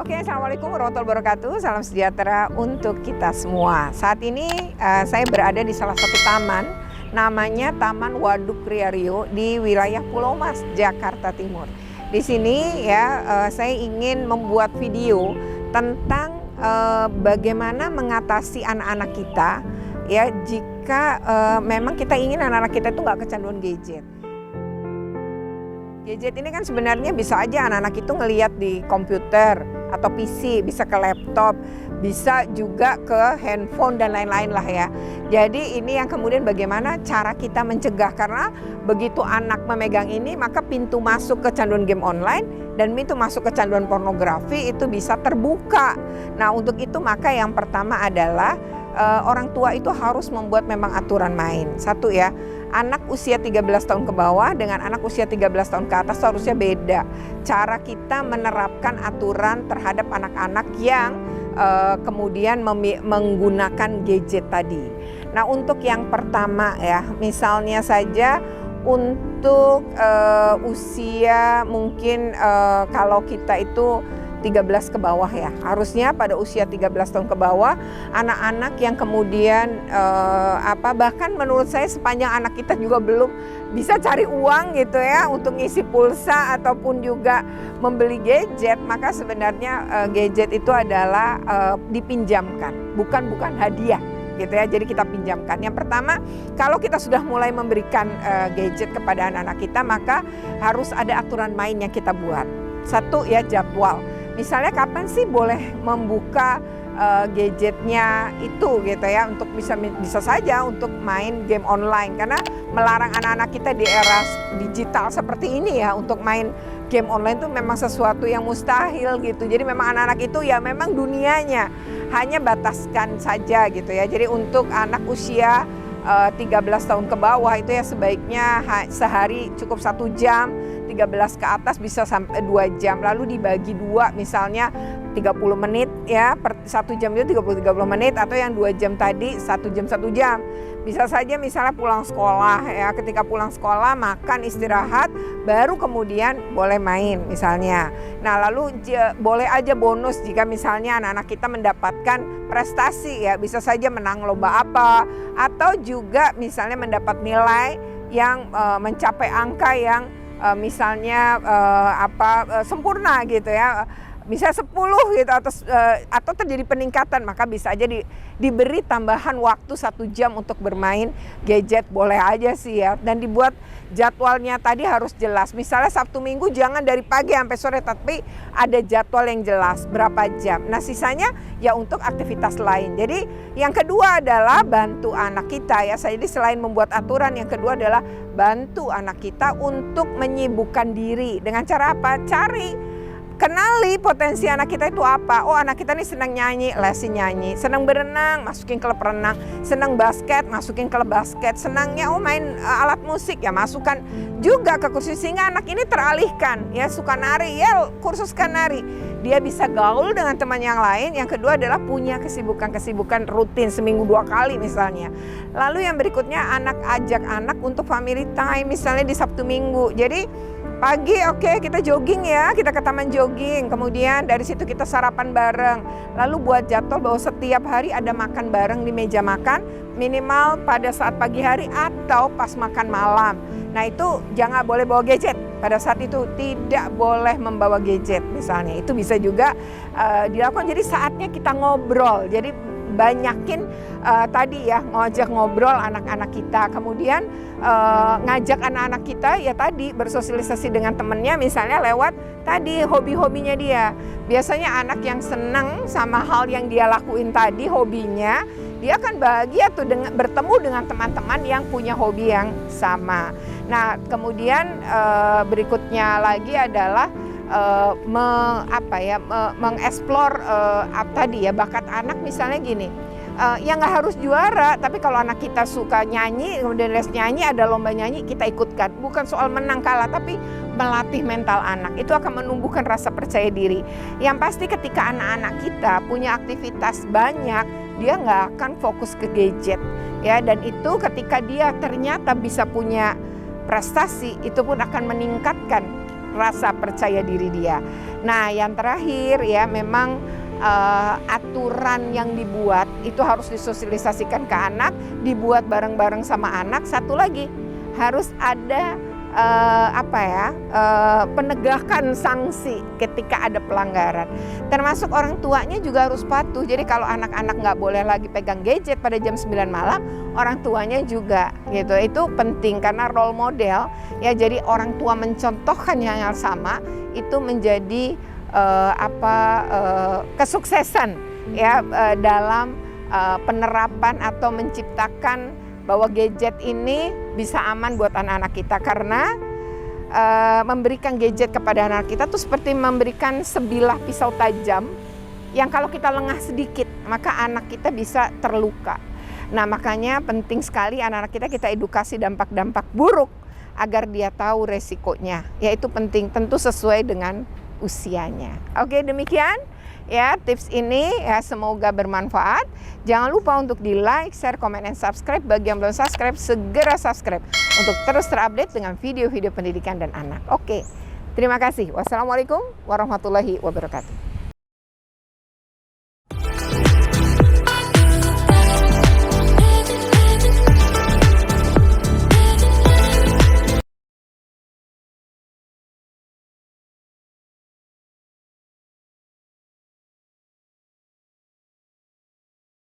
Oke, Assalamualaikum warahmatullahi wabarakatuh. Salam sejahtera untuk kita semua. Saat ini saya berada di salah satu taman, namanya Taman Waduk Riario di wilayah Pulau Mas, Jakarta Timur. Di sini saya ingin membuat video tentang bagaimana mengatasi anak-anak kita ya jika memang kita ingin anak-anak kita itu nggak kecanduan gadget. Gadget ini kan sebenarnya bisa aja anak-anak itu ngelihat di komputer atau PC, bisa ke laptop, bisa juga ke handphone dan lain-lain lah ya. Jadi ini yang kemudian bagaimana cara kita mencegah, karena begitu anak memegang ini maka pintu masuk kecanduan game online dan pintu masuk kecanduan pornografi itu bisa terbuka. Nah untuk itu maka yang pertama adalah orang tua itu harus membuat memang aturan main. Satu ya, anak usia 13 tahun ke bawah dengan anak usia 13 tahun ke atas harusnya beda. Cara kita menerapkan aturan terhadap anak-anak yang kemudian menggunakan gadget tadi. Nah untuk yang pertama ya, misalnya saja untuk usia mungkin kalau kita itu 13 ke bawah ya, harusnya pada usia 13 tahun ke bawah anak-anak yang kemudian bahkan menurut saya sepanjang anak kita juga belum bisa cari uang gitu ya untuk ngisi pulsa ataupun juga membeli gadget, maka sebenarnya gadget itu adalah dipinjamkan, bukan hadiah gitu ya. Jadi kita pinjamkan. Yang pertama, kalau kita sudah mulai memberikan gadget kepada anak-anak kita, maka harus ada aturan main yang kita buat. Satu ya, jadwal. Misalnya kapan sih boleh membuka gadgetnya itu gitu ya, untuk bisa saja untuk main game online, karena melarang anak-anak kita di era digital seperti ini ya untuk main game online itu memang sesuatu yang mustahil gitu. Jadi memang anak-anak itu ya memang dunianya hanya bataskan saja gitu ya. Jadi untuk anak usia 13 tahun ke bawah itu ya sebaiknya sehari cukup 1 jam, 13 ke atas bisa sampai 2 jam, lalu dibagi 2 misalnya 30 menit ya, per 1 jam itu 30 menit, atau yang 2 jam tadi 1 jam 1 jam. Bisa saja misalnya pulang sekolah ya, ketika pulang sekolah makan istirahat baru kemudian boleh main misalnya. Nah lalu boleh aja bonus jika misalnya anak-anak kita mendapatkan prestasi ya, bisa saja menang lomba apa, atau juga misalnya mendapat nilai yang mencapai angka yang misalnya sempurna gitu ya, bisa 10 gitu, atau terjadi peningkatan, maka bisa aja diberi tambahan waktu 1 jam untuk bermain gadget, boleh aja sih ya. Dan dibuat jadwalnya tadi harus jelas, misalnya Sabtu Minggu jangan dari pagi sampai sore, tapi ada jadwal yang jelas berapa jam. Nah sisanya ya untuk aktivitas lain. Jadi yang kedua adalah bantu anak kita ya. Jadi selain membuat aturan, yang kedua adalah bantu anak kita untuk menyibukkan diri. Dengan cara apa? Kenali potensi anak kita itu apa. Oh anak kita nih senang nyanyi, lesin nyanyi. Senang berenang, masukin klub renang. Senang basket, masukin klub basket. Senangnya main alat musik ya, masukkan juga ke kursus, sehingga anak ini teralihkan ya. Suka nari ya, kursuskan nari. Dia bisa gaul dengan teman yang lain. Yang kedua adalah punya kesibukan rutin seminggu 2 kali misalnya. Lalu yang berikutnya, ajak anak untuk family time misalnya di Sabtu Minggu. Jadi pagi kita jogging ya, kita ke taman jogging, kemudian dari situ kita sarapan bareng. Lalu buat jadwal bahwa setiap hari ada makan bareng di meja makan, minimal pada saat pagi hari atau pas makan malam. Nah itu jangan boleh bawa gadget, pada saat itu tidak boleh membawa gadget misalnya. Itu bisa juga dilakukan, jadi saatnya kita ngobrol. Jadi banyakin tadi ya, ngajak ngobrol anak-anak kita, kemudian ngajak anak-anak kita ya tadi bersosialisasi dengan temennya, misalnya lewat tadi hobi-hobinya dia. Biasanya anak yang senang sama hal yang dia lakuin tadi, hobinya, dia akan bahagia tuh bertemu dengan teman-teman yang punya hobi yang sama. Nah kemudian berikutnya lagi adalah mengeksplor tadi ya bakat anak. Misalnya gini, ya nggak harus juara, tapi kalau anak kita suka nyanyi, kemudian les nyanyi, ada lomba nyanyi, kita ikutkan. Bukan soal menang kalah, tapi melatih mental anak. Itu akan menumbuhkan rasa percaya diri. Yang pasti ketika anak-anak kita punya aktivitas banyak, dia nggak akan fokus ke gadget ya. Dan itu ketika dia ternyata bisa punya prestasi, itu pun akan meningkatkan rasa percaya diri dia. Nah, yang terakhir ya, memang aturan yang dibuat itu harus disosialisasikan ke anak, dibuat bareng-bareng sama anak. Satu lagi, harus ada penegakan sanksi ketika ada pelanggaran. Termasuk orang tuanya juga harus patuh. Jadi kalau anak-anak nggak boleh lagi pegang gadget pada jam 9 malam, orang tuanya juga gitu. Itu penting karena role model ya. Jadi orang tua mencontohkan yang sama itu menjadi kesuksesan ya dalam penerapan atau menciptakan bahwa gadget ini bisa aman buat anak-anak kita. Karena memberikan gadget kepada anak kita tuh seperti memberikan sebilah pisau tajam yang kalau kita lengah sedikit maka anak kita bisa terluka. Nah, makanya penting sekali anak-anak kita edukasi dampak-dampak buruk agar dia tahu resikonya. Ya, itu penting, tentu sesuai dengan usianya. Oke, demikian ya tips ini ya, semoga bermanfaat. Jangan lupa untuk di like, share, komen, dan subscribe. Bagi yang belum subscribe, segera subscribe untuk terus terupdate dengan video-video pendidikan dan anak. Oke, terima kasih. Wassalamualaikum warahmatullahi wabarakatuh.